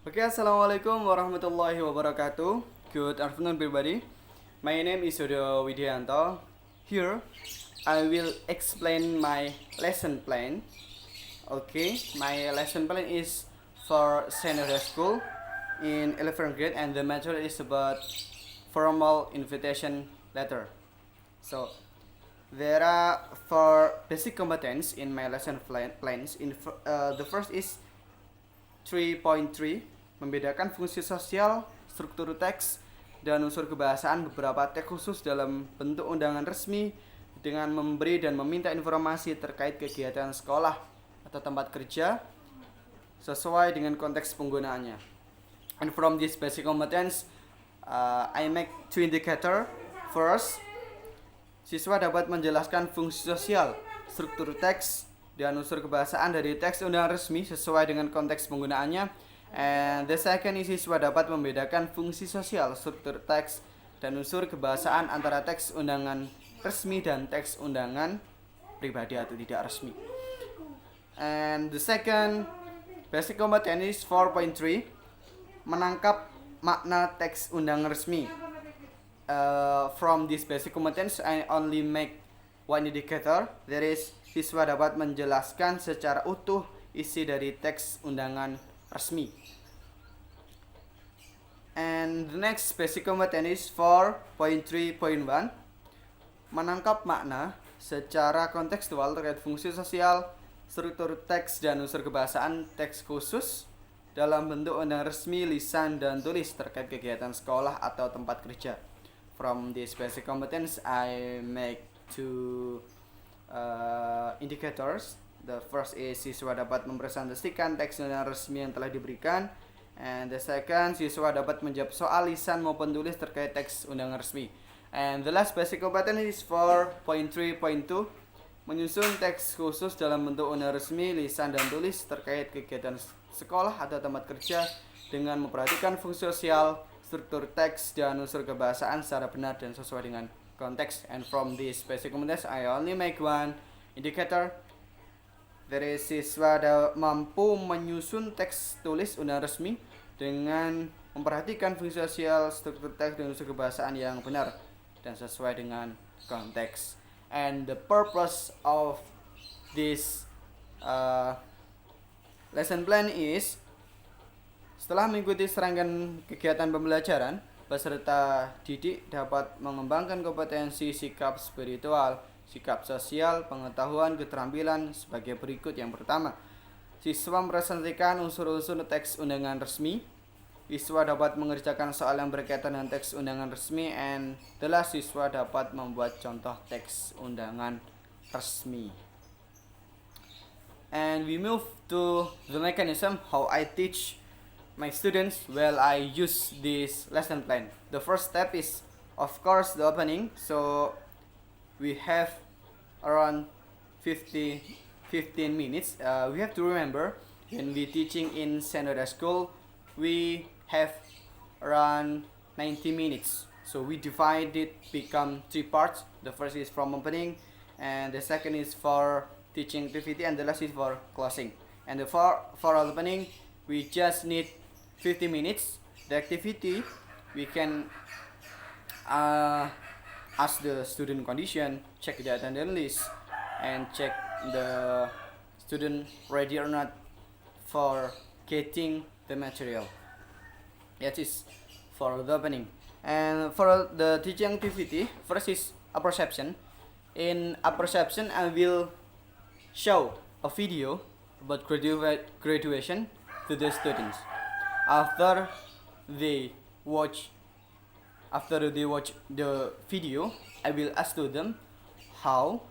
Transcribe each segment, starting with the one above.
Okay, assalamualaikum warahmatullahi wabarakatuh. Good afternoon, everybody. My name is Widodo Widayanto. Here, I will explain my lesson plan. Okay, my lesson plan is for senior school in 11th grade, and the material is about formal invitation letter. So, there are four basic competence in my lesson plans. The first is 3.3, membedakan fungsi sosial, struktur teks, dan unsur kebahasaan beberapa teks khusus dalam bentuk undangan resmi dengan memberi dan meminta informasi terkait kegiatan sekolah atau tempat kerja sesuai dengan konteks penggunaannya. And from this basic competence, I make two indicator. First, siswa dapat menjelaskan fungsi sosial, struktur teks, dan unsur kebahasaan dari teks undangan resmi sesuai dengan konteks penggunaannya. And the second is siswa dapat membedakan fungsi sosial, struktur teks, dan unsur kebahasaan antara teks undangan resmi dan teks undangan pribadi atau tidak resmi. And the second basic competence is 4.3, menangkap makna teks undangan resmi. From this basic competence, I only make one indicator. There is siswa dapat menjelaskan secara utuh isi dari teks undangan resmi. And the next basic competence is 4.3.1, menangkap makna secara kontekstual terkait fungsi sosial, struktur teks, dan unsur kebahasaan teks khusus dalam bentuk undangan resmi, lisan, dan tulis terkait kegiatan sekolah atau tempat kerja. From this basic competence, I make two indicators. The first is siswa dapat mempresentasikan teks undangan resmi yang telah diberikan, and the second, siswa dapat menjawab soal lisan maupun tulis terkait teks undangan resmi. And the last basic competence is 4.3.2, menyusun teks khusus dalam bentuk undangan resmi, lisan, dan tulis terkait kegiatan sekolah atau tempat kerja dengan memperhatikan fungsi sosial, struktur teks, dan unsur kebahasaan secara benar dan sesuai dengan konteks. And from this basic competence, I only make one indicator. Dari siswa mampu menyusun teks tulis undangan resmi dengan memperhatikan fungsi sosial, struktur teks, dan unsur kebahasaan yang benar dan sesuai dengan konteks. And the purpose of this lesson plan is, setelah mengikuti serangkaian kegiatan pembelajaran, peserta didik dapat mengembangkan kompetensi sikap spiritual, sikap sosial, pengetahuan, keterampilan sebagai berikut. Yang pertama, siswa mempresentasikan unsur-unsur teks undangan resmi. Siswa dapat mengerjakan soal yang berkaitan dengan teks undangan resmi, and the last, siswa dapat membuat contoh teks undangan resmi. And we move to the mechanism how I teach my students while I use this lesson plan. The first step is, of course, the opening. So we have around 15 minutes. We have to remember, when we teaching in senior school, we have around 90 minutes. So we divide it become three parts. The first is from opening, and the second is for teaching activity, and the last is for closing. And for opening, we just need 50 minutes. The activity, we can ask the student condition, check the attendance list, and check the student ready or not for getting the material. That is for the opening. And for the teaching activity, first is a perception. In a perception, I will show a video about graduation to the students. After they watch the video, I will ask to them how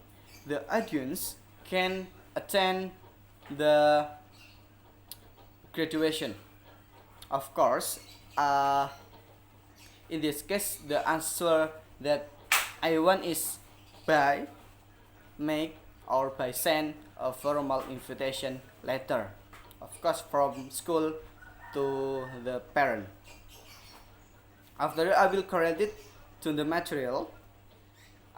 the audience can attend the graduation. Of course, in this case, the answer that I want is by make or by send a formal invitation letter. Of course, from school to the parent. After I will correct it to the material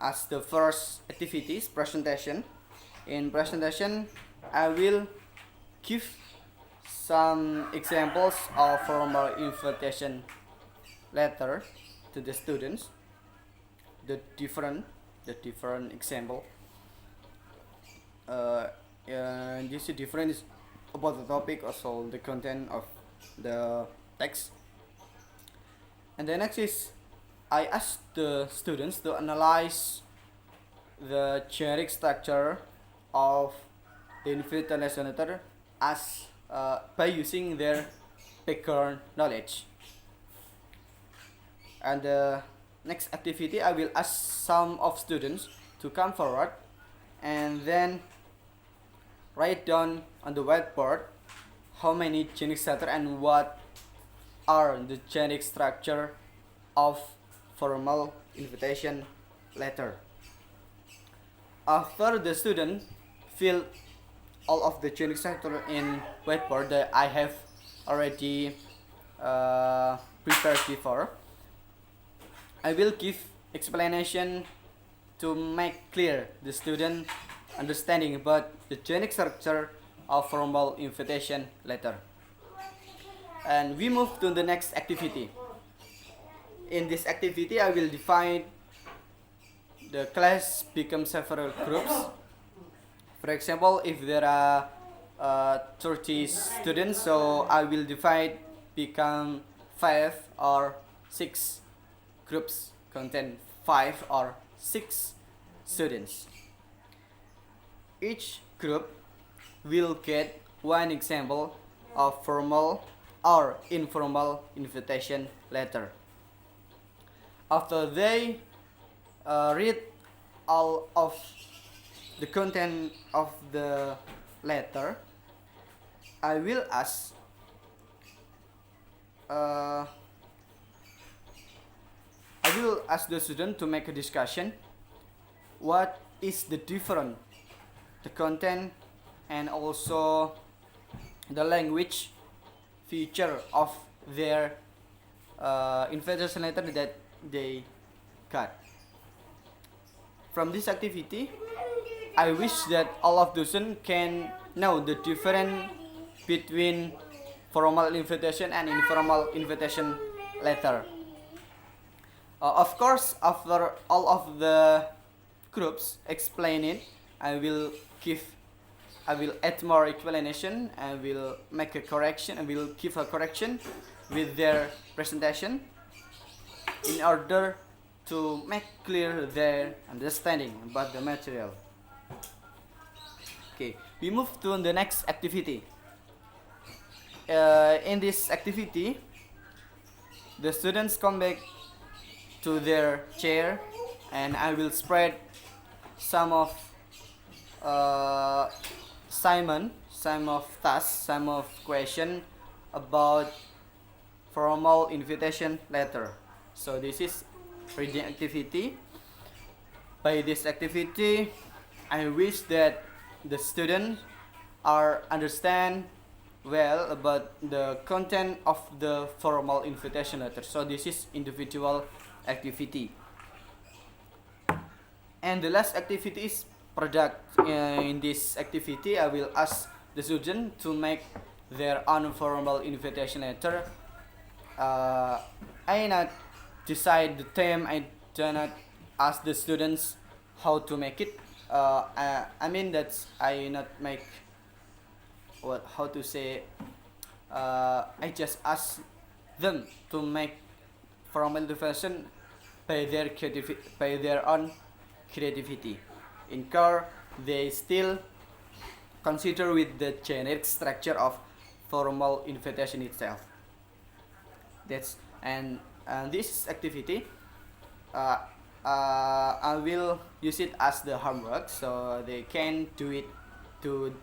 as the first activities presentation. In presentation, I will give some examples of formal invitation letter to the students. The different example. This is different about the topic, also the content of the text. And the next is I asked the students to analyze the generic structure of the invitation letter as by using their background knowledge. And the next activity, I will ask some of students to come forward and then write down on the whiteboard how many generic structure and what are the generic structure of formal invitation letter. After the student fill all of the generic structure in whiteboard that I have already prepared before, I will give explanation to make clear the student understanding about the generic structure of formal invitation letter. And we move to the next activity. In this activity, I will divide the class become several groups. For example, if there are 30 students, so I will divide become 5 or 6 groups contain 5 or 6 students. Each group will get one example of formal or informal invitation letter. After they read all of the content of the letter, I will ask the student to make a discussion what is the different the content and also the language feature of their invitation letter that they got. From this activity, I wish that all of the students can know the difference between formal invitation and informal invitation letter. Of course, after all of the groups explain it, I will add more explanation. I will make a correction. I will give a correction with their presentation in order to make clear their understanding about the material. Okay, we move to the next activity. In this activity, the students come back to their chair and I will spread some of assignment, some of tasks, some of question about formal invitation letter. So this is reading activity. By this activity, I wish that the students are understand well about the content of the formal invitation letter. So this is individual activity. And the last activity is product. In this activity, I will ask the student to make their own formal invitation letter. I not decide the theme. I do not ask the students how to make it. I mean that I not make how to say. I just ask them to make formal invitation by their own creativity. In core, they still consider with the generic structure of formal invitation itself. This activity, I will use it as the homework, so they can do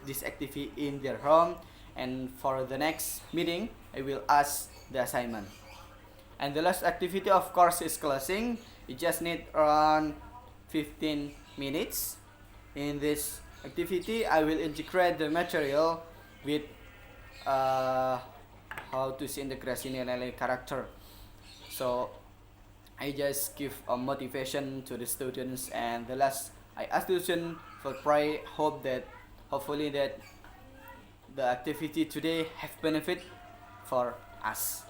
this activity in their home. And for the next meeting, I will ask the assignment. And the last activity, of course, is closing. You just need around 15 minutes. In this activity, I will integrate the material with how to see integration nilai character. So I just give a motivation to the students, and the last I ask the students for pray hopefully that the activity today have benefit for us.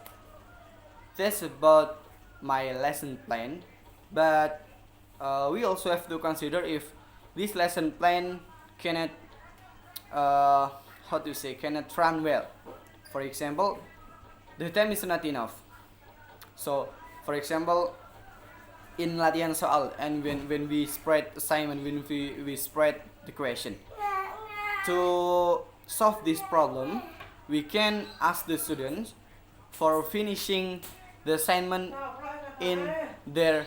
That's about my lesson plan, but we also have to consider if this lesson plan cannot cannot run well. For example, the time is not enough. So for example, in latihan soal, and when we spread assignment, when we spread the question, to solve this problem, we can ask the students for finishing the assignment in their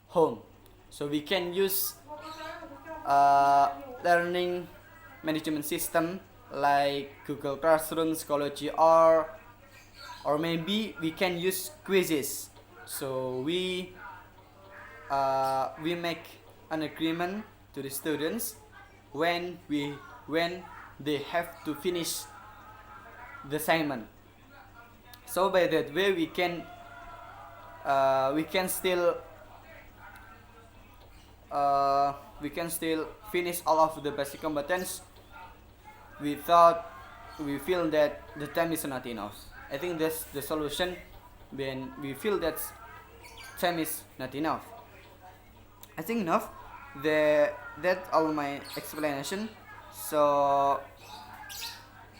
home. So we can use learning management system like Google Classroom, Schoology, or maybe we can use quizzes. So we make an agreement to the students when they have to finish the assignment. So by that way we can still finish all of the basic competence without we feel that the time is not enough. I think that's the solution when we feel that time is not enough. I think enough. That's all my explanation. So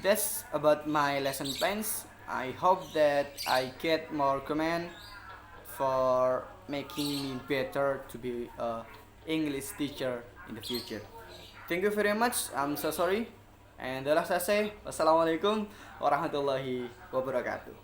that's about my lesson plans. I hope that I get more comment for making me better to be a English teacher in the future. Thank you very much. I'm so sorry. And the last I say, wassalamualaikum warahmatullahi wabarakatuh.